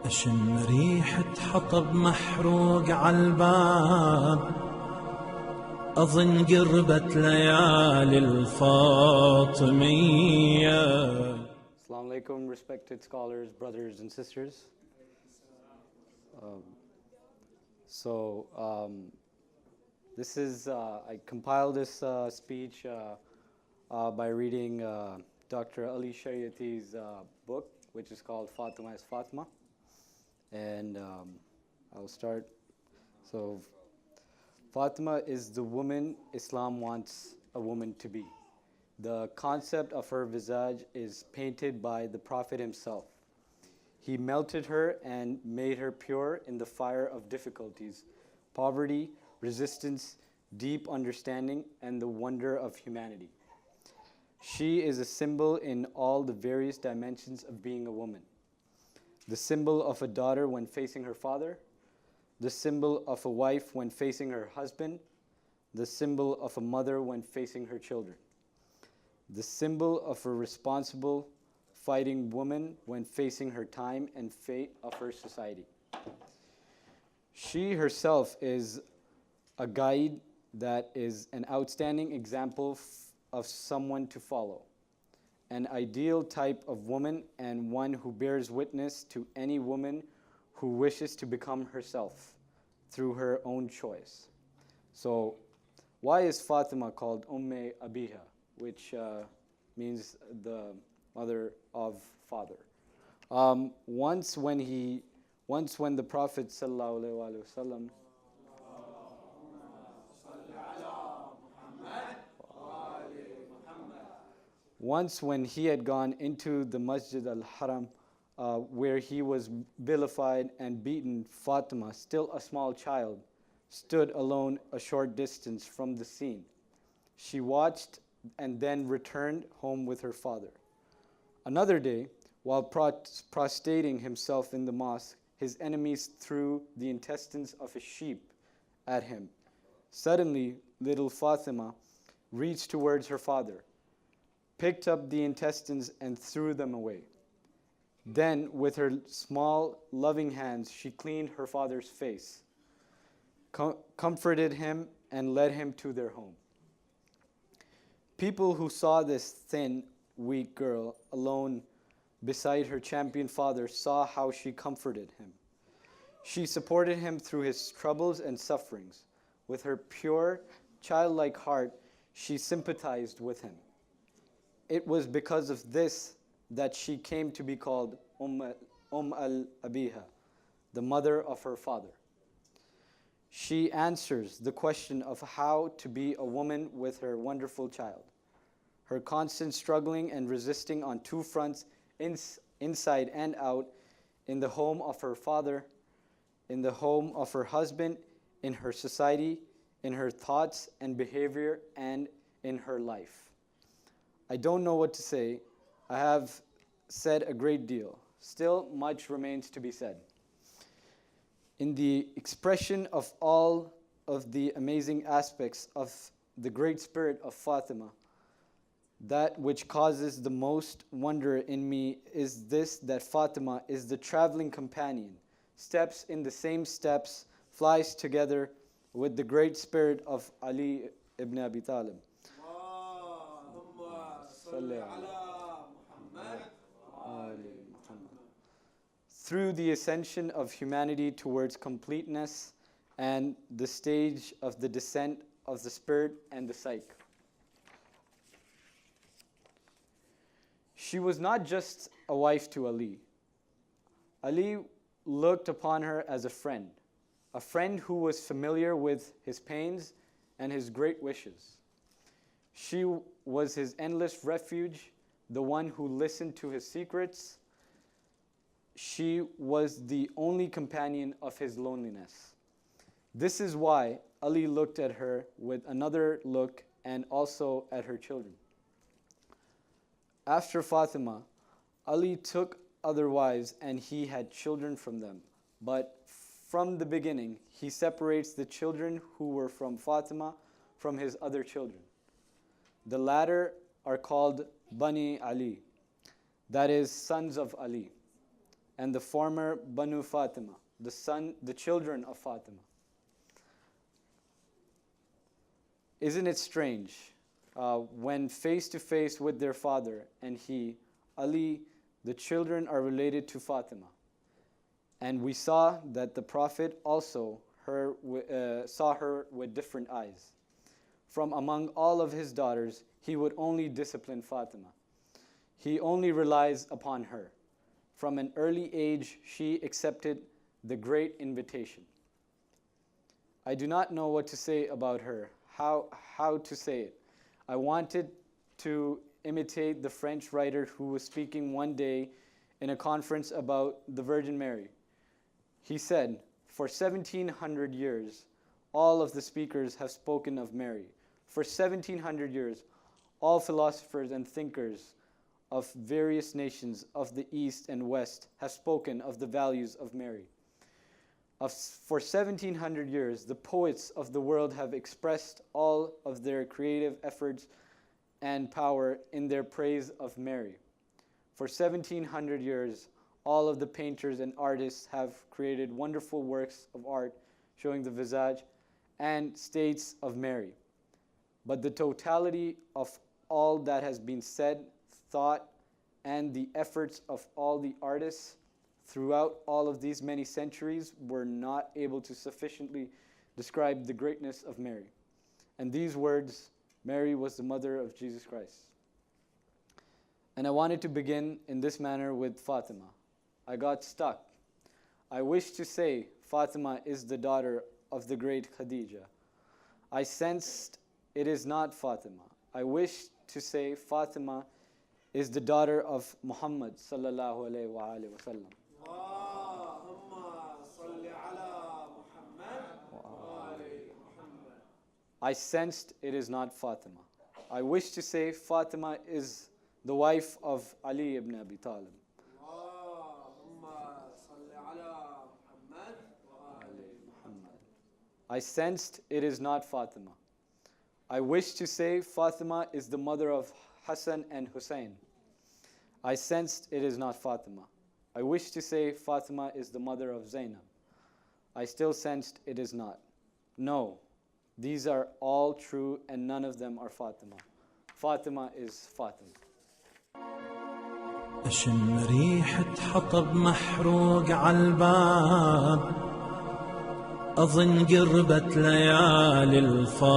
أشم ريحة حطب محروق عالباب، أظن قربت ليالي الفاطمية. Assalamu alaikum, respected scholars, brothers and sisters. This is, I compiled this speech by reading Dr. Ali Shariati's book, which is called Fatima is Fatima. And I'll start. So, Fatima is the woman Islam wants a woman to be. The concept of her visage is painted by the Prophet himself. He melted her and made her pure in the fire of difficulties, poverty, resistance, deep understanding, and the wonder of humanity. She is a symbol in all the various dimensions of being a woman. The symbol of a daughter when facing her father, the symbol of a wife when facing her husband, the symbol of a mother when facing her children, the symbol of a responsible, fighting woman when facing her time and fate of her society. She herself is a guide that is an outstanding example of someone to follow, an ideal type of woman and one who bears witness to any woman who wishes to become herself through her own choice. So why is Fatima called Abiha, which means the mother of father? Once when the Prophet sallallahu alaihi wasallam Once when he had gone into the Masjid al-Haram, where he was vilified and beaten, Fatima, still a small child, stood alone a short distance from the scene. She watched and then returned home with her father. Another day, while prostrating himself in the mosque, his enemies threw the intestines of a sheep at him. Suddenly, little Fatima reached towards her father, picked up the intestines and threw them away. Then, with her small, loving hands, she cleaned her father's face, comforted him, and led him to their home. People who saw this thin, weak girl alone beside her champion father saw how she comforted him. She supported him through his troubles and sufferings. With her pure, childlike heart, she sympathized with him. It was because of this that she came to be called al-Abiha, the mother of her father. She answers the question of how to be a woman with her wonderful child. Her constant struggling and resisting on two fronts, inside and out, in the home of her father, in the home of her husband, in her society, in her thoughts and behavior, and in her life. I don't know what to say. I have said a great deal. Still, much remains to be said. In the expression of all of the amazing aspects of the great spirit of Fatima, that which causes the most wonder in me is this, that Fatima is the traveling companion, steps in the same steps, flies together with the great spirit of Ali ibn Abi Talib. Through the ascension of humanity towards completeness and the stage of the descent of the spirit and the psyche. She was not just a wife to Ali. Ali looked upon her as a friend who was familiar with his pains and his great wishes. She was his endless refuge, the one who listened to his secrets. She was the only companion of his loneliness. This is why Ali looked at her with another look and also at her children. After Fatima, Ali took other wives and he had children from them. But from the beginning, he separates the children who were from Fatima from his other children. The latter are called Bani Ali, that is, sons of Ali. and the former Banu Fatima, the children of Fatima. Isn't it strange when face to face with their father and he, Ali, the children are related to Fatima. And we saw that the Prophet also saw her with different eyes. From among all of his daughters, he would only discipline Fatima. He only relies upon her. From an early age, she accepted the great invitation. I do not know what to say about her, how to say it. I wanted to imitate the French writer who was speaking one day in a conference about the Virgin Mary. He said, for 1700 years, all of the speakers have spoken of Mary. For 1700 years, all philosophers and thinkers of various nations of the East and West have spoken of the values of Mary. For 1700 years, the poets of the world have expressed all of their creative efforts and power in their praise of Mary. For 1700 years, all of the painters and artists have created wonderful works of art showing the visage and states of Mary. But the totality of all that has been said, thought, and the efforts of all the artists throughout all of these many centuries were not able to sufficiently describe the greatness of Mary. And these words, Mary was the mother of Jesus Christ. And I wanted to begin in this manner with Fatima. I got stuck. I wish to say Fatima is the daughter of the great Khadija. I sensed it is not Fatima. I wish to say Fatima is the daughter of Muhammad sallallahu alayhi wa sallam. I sensed it is not Fatima. I wish to say Fatima is the wife of Ali ibn Abi Talib. I sensed it is not Fatima. I wish to say Fatima is the mother of Hassan and Hussein. I sensed it is not Fatima. I wish to say Fatima is the mother of Zainab. I still sensed it is not. No, these are all true and none of them are Fatima. Fatima is Fatima. أشم ريحة حطب محروق عالباب أظن قربت ليالي الفاطمية